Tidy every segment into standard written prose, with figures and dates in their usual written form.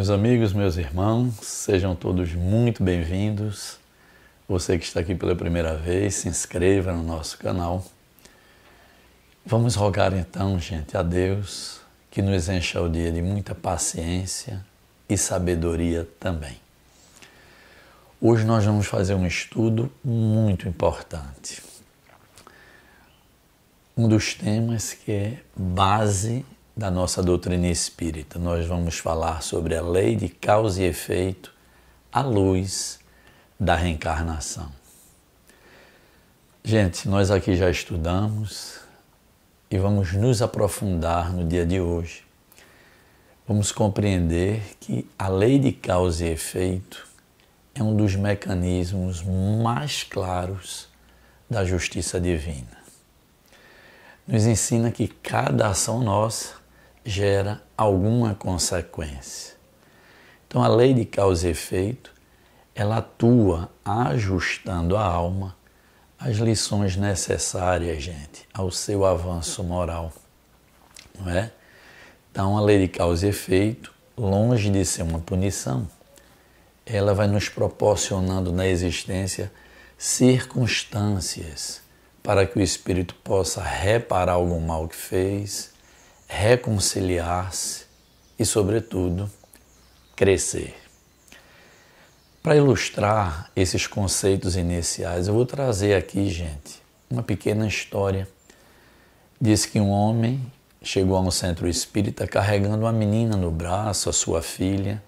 Meus amigos, meus irmãos, sejam todos muito bem-vindos. Você que está aqui pela primeira vez, se inscreva no nosso canal. Vamos rogar então, gente, a Deus que nos encha o dia de muita paciência e sabedoria também. Hoje nós vamos fazer um estudo muito importante. Um dos temas que é base da nossa doutrina espírita. Nós vamos falar sobre a lei de causa e efeito à luz da reencarnação. Gente, nós aqui já estudamos e vamos nos aprofundar no dia de hoje. Vamos compreender que a lei de causa e efeito é um dos mecanismos mais claros da justiça divina. Nos ensina que cada ação nossa gera alguma consequência. Então, a lei de causa e efeito, ela atua ajustando a alma às lições necessárias, gente, ao seu avanço moral, não é? Então, a lei de causa e efeito, longe de ser uma punição, ela vai nos proporcionando na existência circunstâncias para que o espírito possa reparar algum mal que fez, reconciliar-se e, sobretudo, crescer. Para ilustrar esses conceitos iniciais, eu vou trazer aqui, gente, uma pequena história. Diz que um homem chegou a um centro espírita carregando uma menina no braço, a sua filha,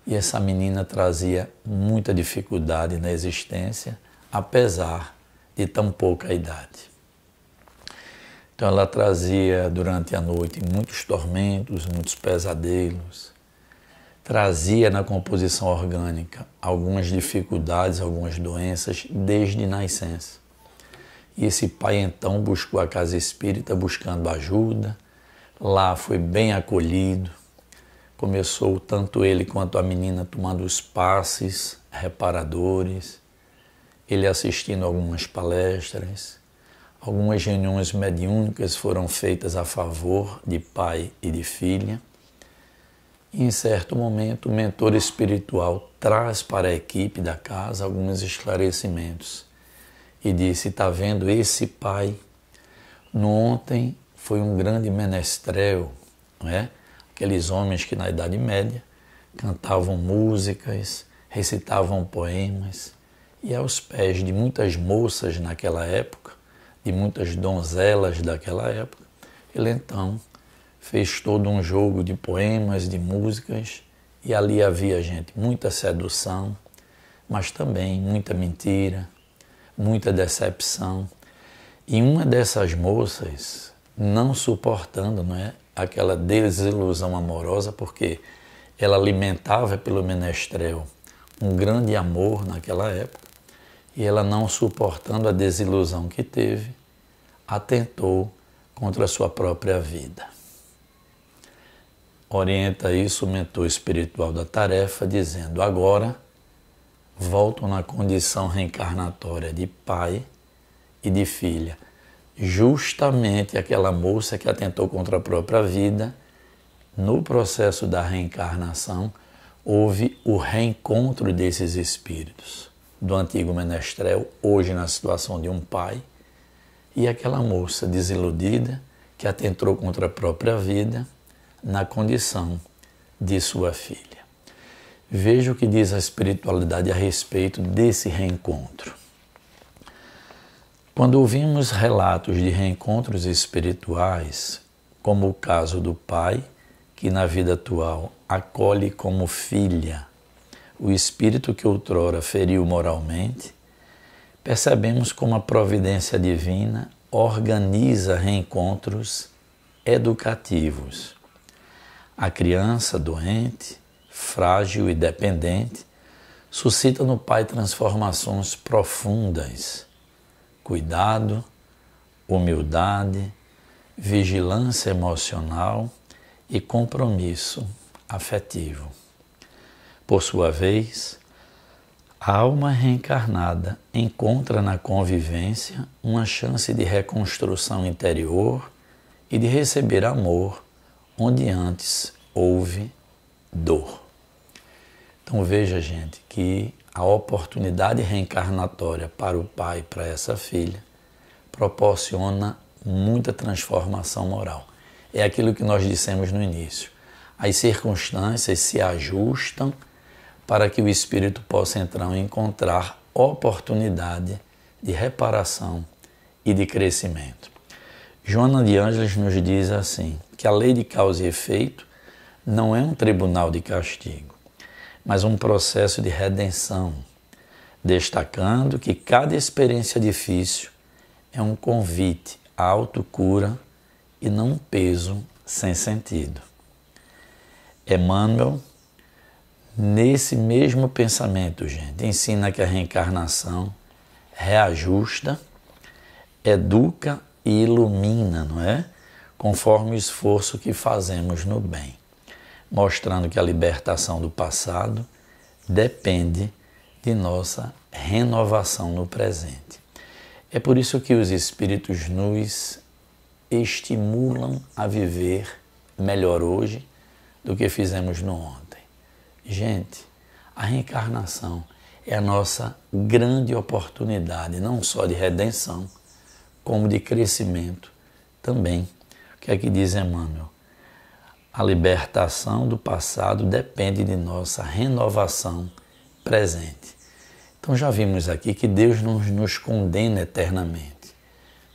e essa menina trazia muita dificuldade na existência, apesar de tão pouca idade. Então ela trazia durante a noite muitos tormentos, muitos pesadelos, trazia na composição orgânica algumas dificuldades, algumas doenças desde nascença. E esse pai então buscou a casa espírita buscando ajuda, lá foi bem acolhido, começou tanto ele quanto a menina tomando os passes reparadores, ele assistindo algumas palestras, algumas reuniões mediúnicas foram feitas a favor de pai e de filha. E em certo momento, o mentor espiritual traz para a equipe da casa alguns esclarecimentos e disse: está vendo esse pai? No ontem foi um grande menestrel, não é? Aqueles homens que na Idade Média cantavam músicas, recitavam poemas, e aos pés de muitas moças naquela época, de muitas donzelas daquela época, ele então fez todo um jogo de poemas, de músicas, e ali havia, gente, muita sedução, mas também muita mentira, muita decepção. E uma dessas moças, não suportando, não é, aquela desilusão amorosa, porque ela alimentava pelo menestrel um grande amor naquela época, e ela, não suportando a desilusão que teve, atentou contra a sua própria vida. Orienta isso o mentor espiritual da tarefa, dizendo: agora voltam na condição reencarnatória de pai e de filha. Justamente aquela moça que atentou contra a própria vida, no processo da reencarnação, houve o reencontro desses espíritos, do antigo menestrel, hoje na situação de um pai, e aquela moça desiludida que atentou contra a própria vida na condição de sua filha. Veja o que diz a espiritualidade a respeito desse reencontro. Quando ouvimos relatos de reencontros espirituais, como o caso do pai, que na vida atual acolhe como filha o espírito que outrora feriu moralmente, percebemos como a providência divina organiza reencontros educativos. A criança doente, frágil e dependente suscita no pai transformações profundas: cuidado, humildade, vigilância emocional e compromisso afetivo. Por sua vez, a alma reencarnada encontra na convivência uma chance de reconstrução interior e de receber amor onde antes houve dor. Então veja, gente, que a oportunidade reencarnatória para o pai, para essa filha, proporciona muita transformação moral. É aquilo que nós dissemos no início. As circunstâncias se ajustam para que o espírito possa então encontrar oportunidade de reparação e de crescimento. Joana de Ângeles nos diz assim, que a lei de causa e efeito não é um tribunal de castigo, mas um processo de redenção, destacando que cada experiência difícil é um convite à autocura e não um peso sem sentido. Emmanuel, nesse mesmo pensamento, gente, ensina que a reencarnação reajusta, educa e ilumina, não é? Conforme o esforço que fazemos no bem, mostrando que a libertação do passado depende de nossa renovação no presente. É por isso que os espíritos nos estimulam a viver melhor hoje do que fizemos no ontem. Gente, a reencarnação é a nossa grande oportunidade, não só de redenção, como de crescimento também. O que é que diz Emmanuel? A libertação do passado depende de nossa renovação presente. Então já vimos aqui que Deus não nos condena eternamente.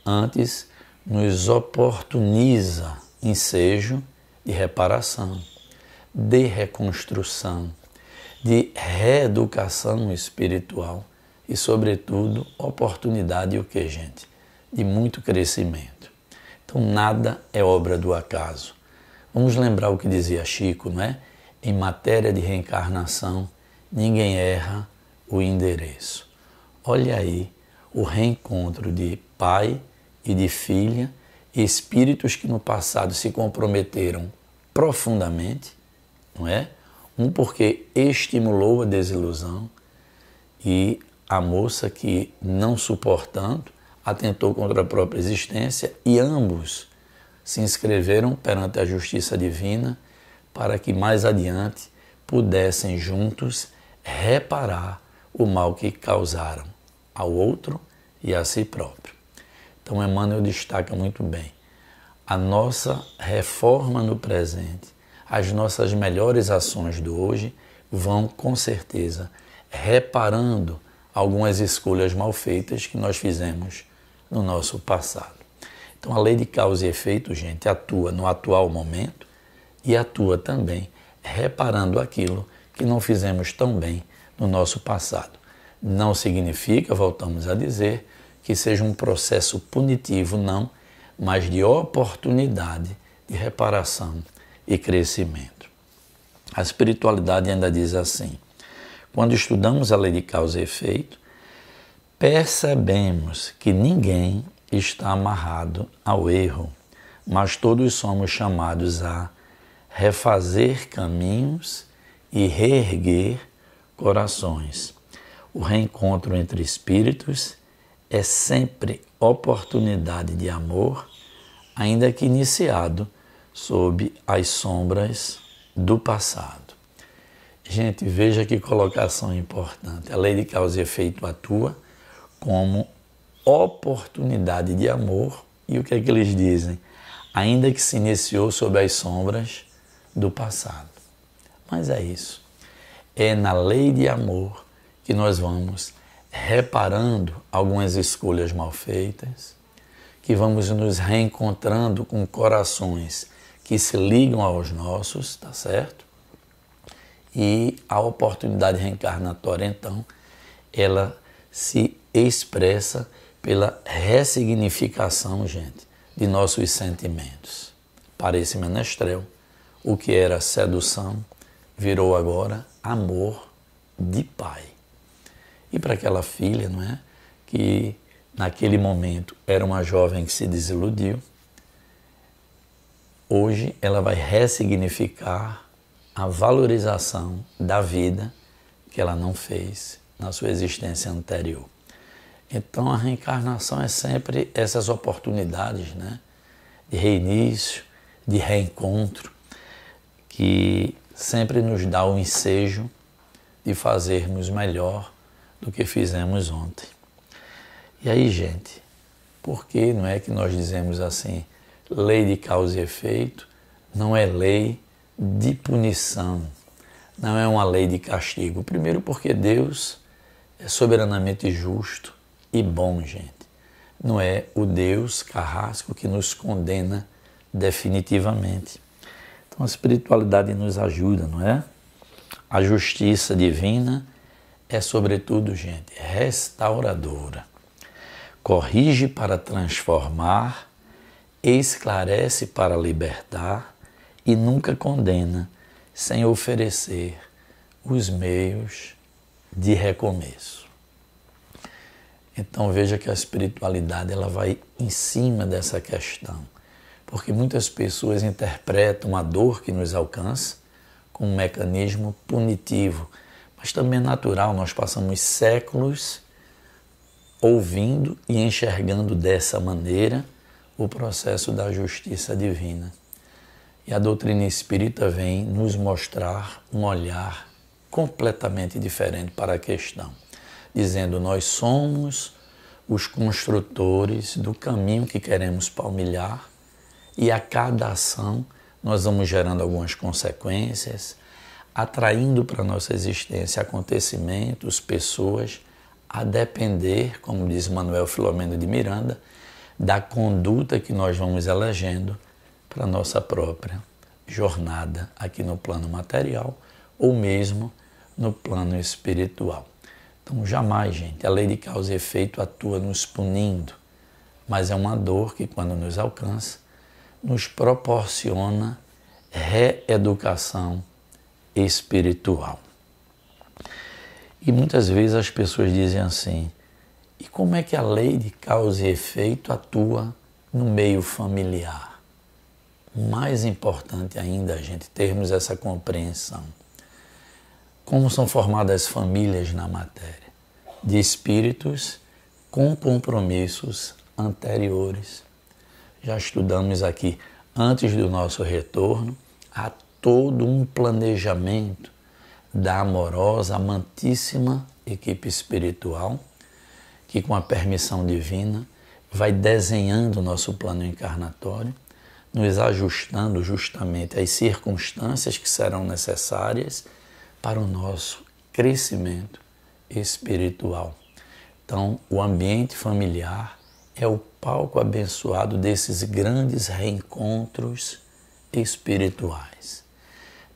Antes, nos oportuniza ensejo de reparação, de reconstrução, de reeducação espiritual e, sobretudo, oportunidade o que, gente? De muito crescimento. Então, nada é obra do acaso. Vamos lembrar o que dizia Chico, não é? Em matéria de reencarnação, ninguém erra o endereço. Olha aí o reencontro de pai e de filha, espíritos que no passado se comprometeram profundamente, não é? Um porque estimulou a desilusão e a moça que, não suportando, atentou contra a própria existência e ambos se inscreveram perante a justiça divina para que mais adiante pudessem juntos reparar o mal que causaram ao outro e a si próprio. Então Emmanuel destaca muito bem a nossa reforma no presente, as nossas melhores ações do hoje vão com certeza reparando algumas escolhas mal feitas que nós fizemos no nosso passado. Então a lei de causa e efeito, gente, atua no atual momento e atua também reparando aquilo que não fizemos tão bem no nosso passado. Não significa, voltamos a dizer, que seja um processo punitivo, não, mas de oportunidade de reparação e crescimento. A espiritualidade ainda diz assim, quando estudamos a lei de causa e efeito, percebemos que ninguém está amarrado ao erro, mas todos somos chamados a refazer caminhos e reerguer corações. O reencontro entre espíritos é sempre oportunidade de amor, ainda que iniciado sob as sombras do passado. Gente, veja que colocação importante. A lei de causa e efeito atua como oportunidade de amor e o que é que eles dizem? Ainda que se iniciou sob as sombras do passado. Mas é isso. É na lei de amor que nós vamos reparando algumas escolhas mal feitas, que vamos nos reencontrando com corações que se ligam aos nossos, tá certo? E a oportunidade reencarnatória, então, ela se expressa pela ressignificação, gente, de nossos sentimentos. Para esse menestrel, o que era sedução virou agora amor de pai. E para aquela filha, não é? Que naquele momento era uma jovem que se desiludiu, hoje ela vai ressignificar a valorização da vida que ela não fez na sua existência anterior. Então a reencarnação é sempre essas oportunidades, né? De reinício, de reencontro, que sempre nos dá o ensejo de fazermos melhor do que fizemos ontem. E aí, gente, por que não é que nós dizemos assim, lei de causa e efeito não é lei de punição, não é uma lei de castigo? Primeiro porque Deus é soberanamente justo e bom, gente. Não é o Deus carrasco que nos condena definitivamente. Então a espiritualidade nos ajuda, não é? A justiça divina é, sobretudo, gente, restauradora. Corrige para transformar, esclarece para libertar e nunca condena sem oferecer os meios de recomeço. Então veja que a espiritualidade ela vai em cima dessa questão, porque muitas pessoas interpretam a dor que nos alcança como um mecanismo punitivo, mas também é natural, nós passamos séculos ouvindo e enxergando dessa maneira o processo da justiça divina. E a doutrina espírita vem nos mostrar um olhar completamente diferente para a questão, dizendo nós somos os construtores do caminho que queremos palmilhar e a cada ação nós vamos gerando algumas consequências, atraindo para a nossa existência acontecimentos, pessoas, a depender, como diz Manuel Filomeno de Miranda, da conduta que nós vamos elegendo para a nossa própria jornada aqui no plano material ou mesmo no plano espiritual. Então, jamais, gente, a lei de causa e efeito atua nos punindo, mas é uma dor que, quando nos alcança, nos proporciona reeducação espiritual. E muitas vezes as pessoas dizem assim, e como é que a lei de causa e efeito atua no meio familiar? Mais importante ainda, a gente termos essa compreensão. Como são formadas famílias na matéria? De espíritos com compromissos anteriores. Já estudamos aqui, antes do nosso retorno, há todo um planejamento da amorosa, amantíssima equipe espiritual, que com a permissão divina vai desenhando o nosso plano encarnatório, nos ajustando justamente às circunstâncias que serão necessárias para o nosso crescimento espiritual. Então, o ambiente familiar é o palco abençoado desses grandes reencontros espirituais,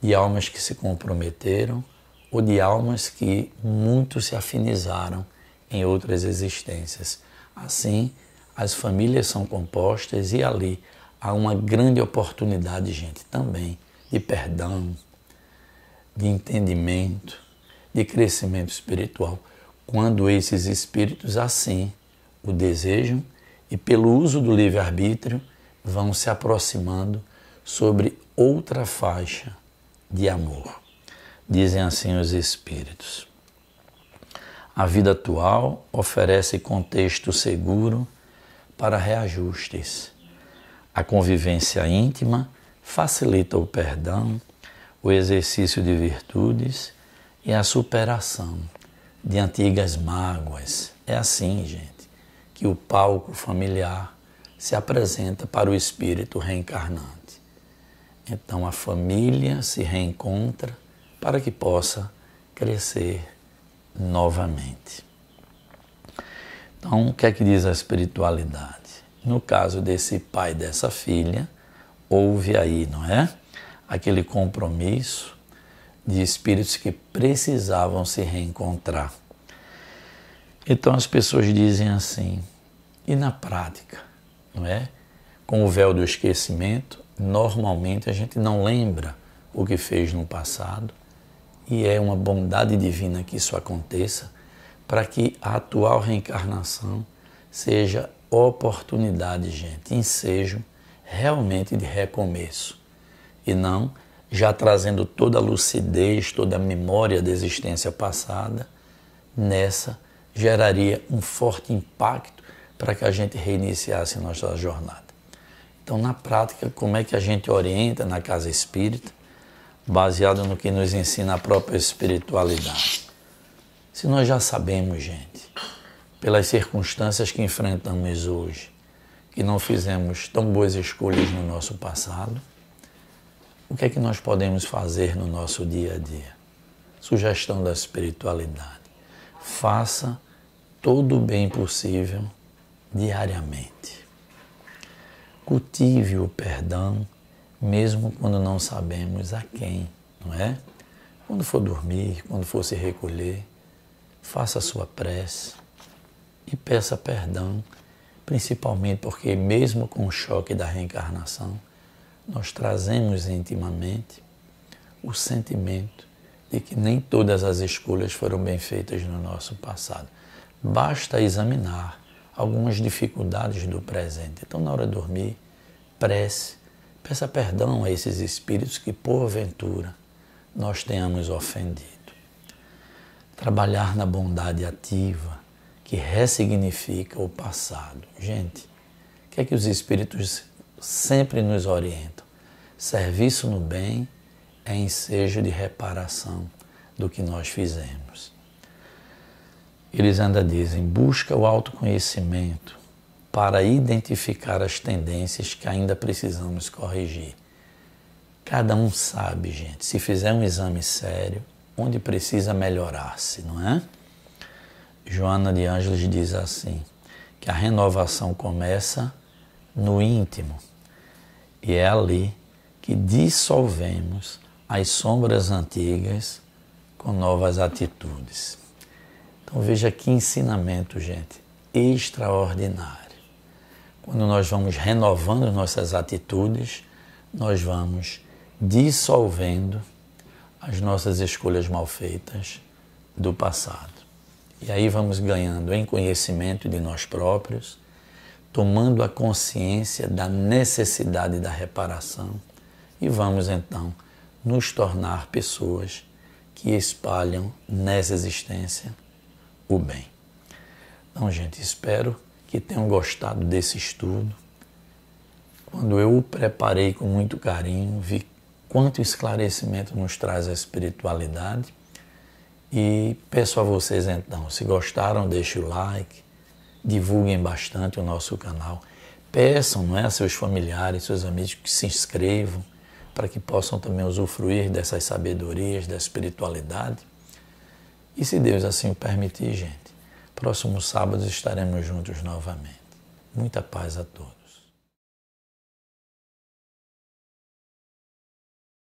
de almas que se comprometeram ou de almas que muito se afinizaram em outras existências. Assim, as famílias são compostas e ali há uma grande oportunidade, gente, também de perdão, de entendimento, de crescimento espiritual, quando esses espíritos assim o desejam e pelo uso do livre-arbítrio vão se aproximando sobre outra faixa de amor. Dizem assim os espíritos. A vida atual oferece contexto seguro para reajustes. A convivência íntima facilita o perdão, o exercício de virtudes e a superação de antigas mágoas. É assim, gente, que o palco familiar se apresenta para o espírito reencarnante. Então a família se reencontra para que possa crescer novamente. Então, o que é que diz a espiritualidade? No caso desse pai e dessa filha, houve aí, não é? Aquele compromisso de espíritos que precisavam se reencontrar. Então as pessoas dizem assim, e na prática, não é? Com o véu do esquecimento, normalmente a gente não lembra o que fez no passado e é uma bondade divina que isso aconteça para que a atual reencarnação seja oportunidade, gente, ensejo realmente de recomeço e não já trazendo toda a lucidez, toda a memória da existência passada, nessa geraria um forte impacto para que a gente reiniciasse nossa jornada. Então, na prática, como é que a gente orienta na casa espírita? baseado no que nos ensina a própria espiritualidade. Se nós já sabemos, gente, pelas circunstâncias que enfrentamos hoje, que não fizemos tão boas escolhas no nosso passado, o que é que nós podemos fazer no nosso dia a dia? Sugestão da espiritualidade. Faça todo o bem possível diariamente. Cultive o perdão, mesmo quando não sabemos a quem, não é? Quando for dormir, quando for se recolher, faça a sua prece e peça perdão, principalmente porque mesmo com o choque da reencarnação, nós trazemos intimamente o sentimento de que nem todas as escolhas foram bem feitas no nosso passado. Basta examinar algumas dificuldades do presente. Então, na hora de dormir, peça perdão a esses espíritos que, porventura, nós tenhamos ofendido. Trabalhar na bondade ativa, que ressignifica o passado. Gente, o que é que os espíritos sempre nos orientam? Serviço no bem é ensejo de reparação do que nós fizemos. Eles ainda dizem, busca o autoconhecimento para identificar as tendências que ainda precisamos corrigir. Cada um sabe, gente, se fizer um exame sério, onde precisa melhorar-se, não é? Joana de Ângeles diz assim, que a renovação começa no íntimo e é ali que dissolvemos as sombras antigas com novas atitudes. Então veja que ensinamento, gente, extraordinário. Quando nós vamos renovando nossas atitudes, nós vamos dissolvendo as nossas escolhas mal feitas do passado. E aí vamos ganhando em conhecimento de nós próprios, tomando a consciência da necessidade da reparação e vamos então nos tornar pessoas que espalham nessa existência o bem. Então, gente, espero que tenham gostado desse estudo. Quando eu o preparei com muito carinho, vi quanto esclarecimento nos traz a espiritualidade e peço a vocês então, se gostaram, deixem o like, divulguem bastante o nosso canal, peçam, não é, a seus familiares, seus amigos que se inscrevam para que possam também usufruir dessas sabedorias da espiritualidade. E se Deus assim o permitir, gente, próximo sábado estaremos juntos novamente. Muita paz a todos.